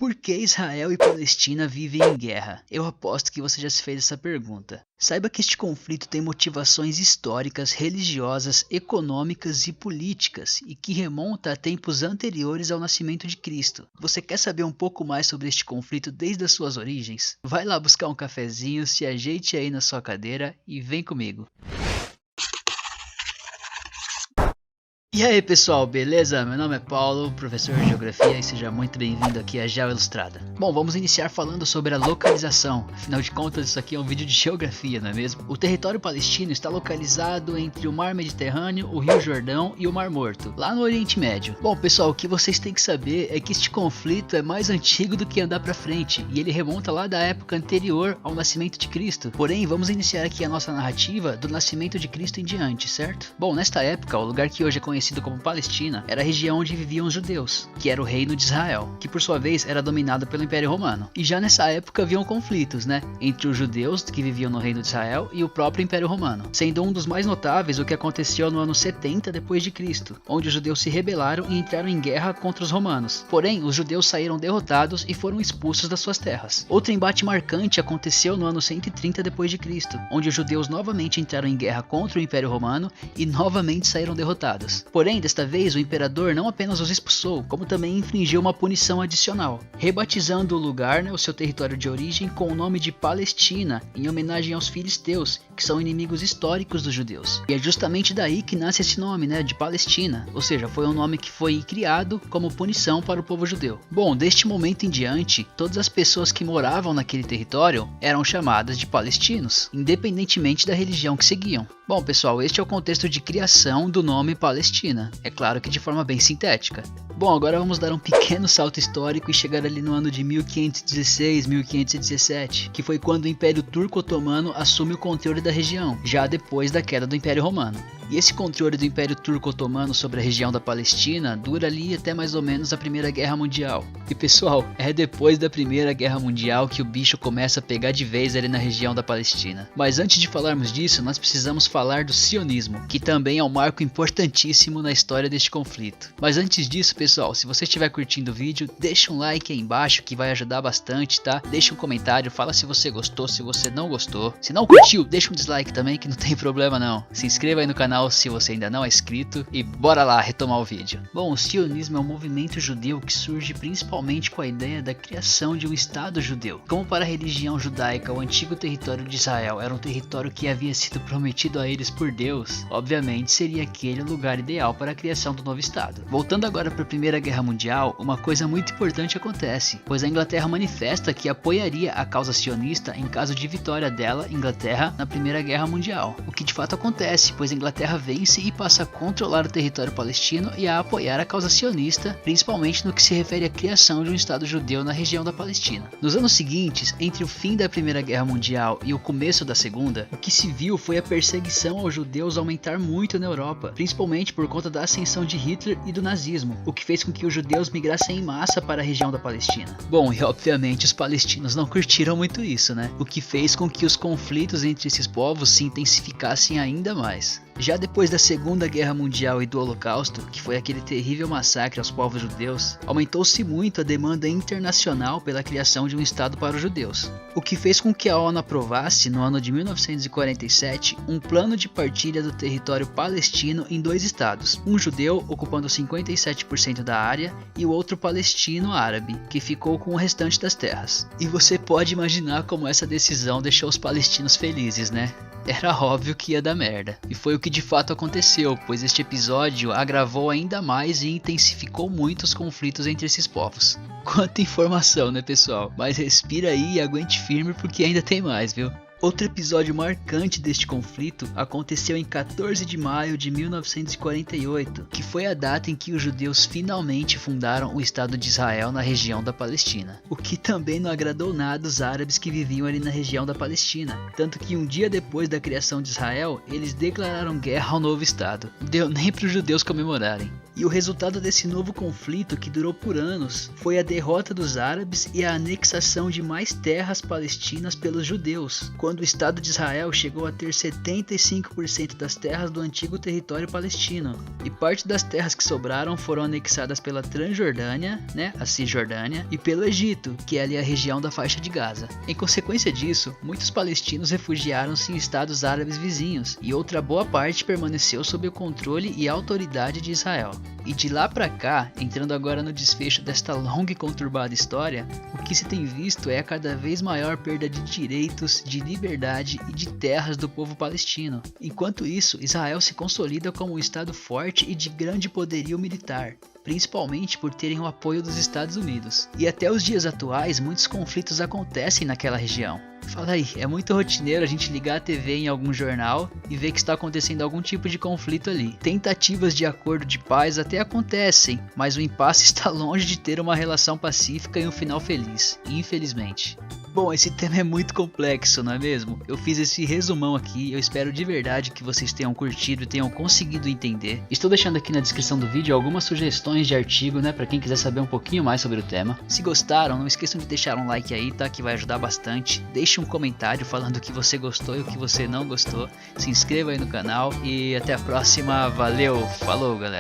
Por que Israel e Palestina vivem em guerra? Eu aposto que você já se fez essa pergunta. Saiba que este conflito tem motivações históricas, religiosas, econômicas e políticas e que remonta a tempos anteriores ao nascimento de Cristo. Você quer saber um pouco mais sobre este conflito desde as suas origens? Vai lá buscar um cafezinho, se ajeite aí na sua cadeira e vem comigo. E aí pessoal, beleza? Meu nome é Paulo, professor de Geografia, e seja muito bem-vindo aqui à Geo Ilustrada. Bom, vamos iniciar falando sobre a localização, afinal de contas isso aqui é um vídeo de geografia, não é mesmo? O território palestino está localizado entre o Mar Mediterrâneo, o Rio Jordão e o Mar Morto, lá no Oriente Médio. Bom pessoal, o que vocês têm que saber é que este conflito é mais antigo do que andar pra frente, e ele remonta lá da época anterior ao nascimento de Cristo. Porém, vamos iniciar aqui a nossa narrativa do nascimento de Cristo em diante, certo? Bom, nesta época, o lugar que hoje é conhecido como Palestina, era a região onde viviam os judeus, que era o reino de Israel, que por sua vez era dominado pelo Império Romano. E já nessa época haviam conflitos, entre os judeus que viviam no reino de Israel e o próprio Império Romano, sendo um dos mais notáveis o que aconteceu no ano 70 depois de Cristo, onde os judeus se rebelaram e entraram em guerra contra os romanos. Porém, os judeus saíram derrotados e foram expulsos das suas terras. Outro embate marcante aconteceu no ano 130 depois de Cristo, onde os judeus novamente entraram em guerra contra o Império Romano e novamente saíram derrotados. Porém, desta vez o imperador não apenas os expulsou, como também infligiu uma punição adicional, rebatizando o lugar, o seu território de origem, com o nome de Palestina, em homenagem aos filisteus, que são inimigos históricos dos judeus. E é justamente daí que nasce esse nome, de Palestina, ou seja, foi um nome que foi criado como punição para o povo judeu. Bom, deste momento em diante, todas as pessoas que moravam naquele território eram chamadas de palestinos, independentemente da religião que seguiam. Bom pessoal, este é o contexto de criação do nome Palestina, é claro que de forma bem sintética. Bom, agora vamos dar um pequeno salto histórico e chegar ali no ano de 1516, 1517, que foi quando o Império Turco-Otomano assume o controle da região, já depois da queda do Império Romano. E esse controle do Império Turco-Otomano sobre a região da Palestina dura ali até mais ou menos a Primeira Guerra Mundial. E pessoal, é depois da Primeira Guerra Mundial que o bicho começa a pegar de vez ali na região da Palestina. Mas antes de falarmos disso, nós precisamos falar do sionismo, que também é um marco importantíssimo na história deste conflito. Mas antes disso, pessoal, se você estiver curtindo o vídeo, deixa um like aí embaixo que vai ajudar bastante, tá? Deixa um comentário, fala se você gostou, se você não gostou. Se não curtiu, deixa um dislike também que não tem problema não. Se inscreva aí no canal se você ainda não é inscrito e bora lá retomar o vídeo. Bom, o sionismo é um movimento judeu que surge principalmente com a ideia da criação de um Estado judeu. Como para a religião judaica, o antigo território de Israel era um território que havia sido prometido a eles por Deus, obviamente seria aquele o lugar ideal para a criação do novo Estado. Voltando agora para a Primeira Guerra Mundial, uma coisa muito importante acontece, pois a Inglaterra manifesta que apoiaria a causa sionista em caso de vitória dela, Inglaterra, na Primeira Guerra Mundial. O que de fato acontece, pois a Inglaterra vence e passa a controlar o território palestino e a apoiar a causa sionista, principalmente no que se refere à criação de um Estado judeu na região da Palestina. Nos anos seguintes, entre o fim da Primeira Guerra Mundial e o começo da Segunda, o que se viu foi a perseguição aos judeus aumentar muito na Europa, principalmente por conta da ascensão de Hitler e do nazismo, o que fez com que os judeus migrassem em massa para a região da Palestina. Bom, e obviamente os palestinos não curtiram muito isso, o que fez com que os conflitos entre esses povos se intensificassem ainda mais. Já depois da Segunda Guerra Mundial e do Holocausto, que foi aquele terrível massacre aos povos judeus, aumentou-se muito a demanda internacional pela criação de um Estado para os judeus, o que fez com que a ONU aprovasse, no ano de 1947, um plano de partilha do território palestino em dois estados, um judeu ocupando 57% da área e o outro palestino árabe, que ficou com o restante das terras. E você pode imaginar como essa decisão deixou os palestinos felizes, Era óbvio que ia dar merda, e foi o que de fato aconteceu, pois este episódio agravou ainda mais e intensificou muito os conflitos entre esses povos. Quanta informação, pessoal? Mas respira aí e aguente firme porque ainda tem mais, viu? Outro episódio marcante deste conflito aconteceu em 14 de maio de 1948, que foi a data em que os judeus finalmente fundaram o Estado de Israel na região da Palestina, o que também não agradou nada os árabes que viviam ali na região da Palestina, tanto que um dia depois da criação de Israel, eles declararam guerra ao novo Estado. Deu nem para os judeus comemorarem. E o resultado desse novo conflito, que durou por anos, foi a derrota dos árabes e a anexação de mais terras palestinas pelos judeus, quando o Estado de Israel chegou a ter 75% das terras do antigo território palestino, e parte das terras que sobraram foram anexadas pela Transjordânia, né, a Cisjordânia, e pelo Egito, que é ali a região da faixa de Gaza. Em consequência disso, muitos palestinos refugiaram-se em estados árabes vizinhos, e outra boa parte permaneceu sob o controle e autoridade de Israel. E de lá pra cá, entrando agora no desfecho desta longa e conturbada história, o que se tem visto é a cada vez maior perda de direitos, de liberdade e de terras do povo palestino. Enquanto isso, Israel se consolida como um estado forte e de grande poderio militar, principalmente por terem o apoio dos Estados Unidos. E até os dias atuais, muitos conflitos acontecem naquela região. Fala aí, é muito rotineiro a gente ligar a TV em algum jornal e ver que está acontecendo algum tipo de conflito ali. Tentativas de acordo de paz até acontecem, mas o impasse está longe de ter uma relação pacífica e um final feliz, infelizmente. Bom, esse tema é muito complexo, não é mesmo? Eu fiz esse resumão aqui, eu espero de verdade que vocês tenham curtido e tenham conseguido entender. Estou deixando aqui na descrição do vídeo algumas sugestões de artigo, né, para quem quiser saber um pouquinho mais sobre o tema. Se gostaram, não esqueçam de deixar um like aí, tá, que vai ajudar bastante. Deixe um comentário falando o que você gostou e o que você não gostou. Se inscreva aí no canal e até a próxima. Valeu, falou galera!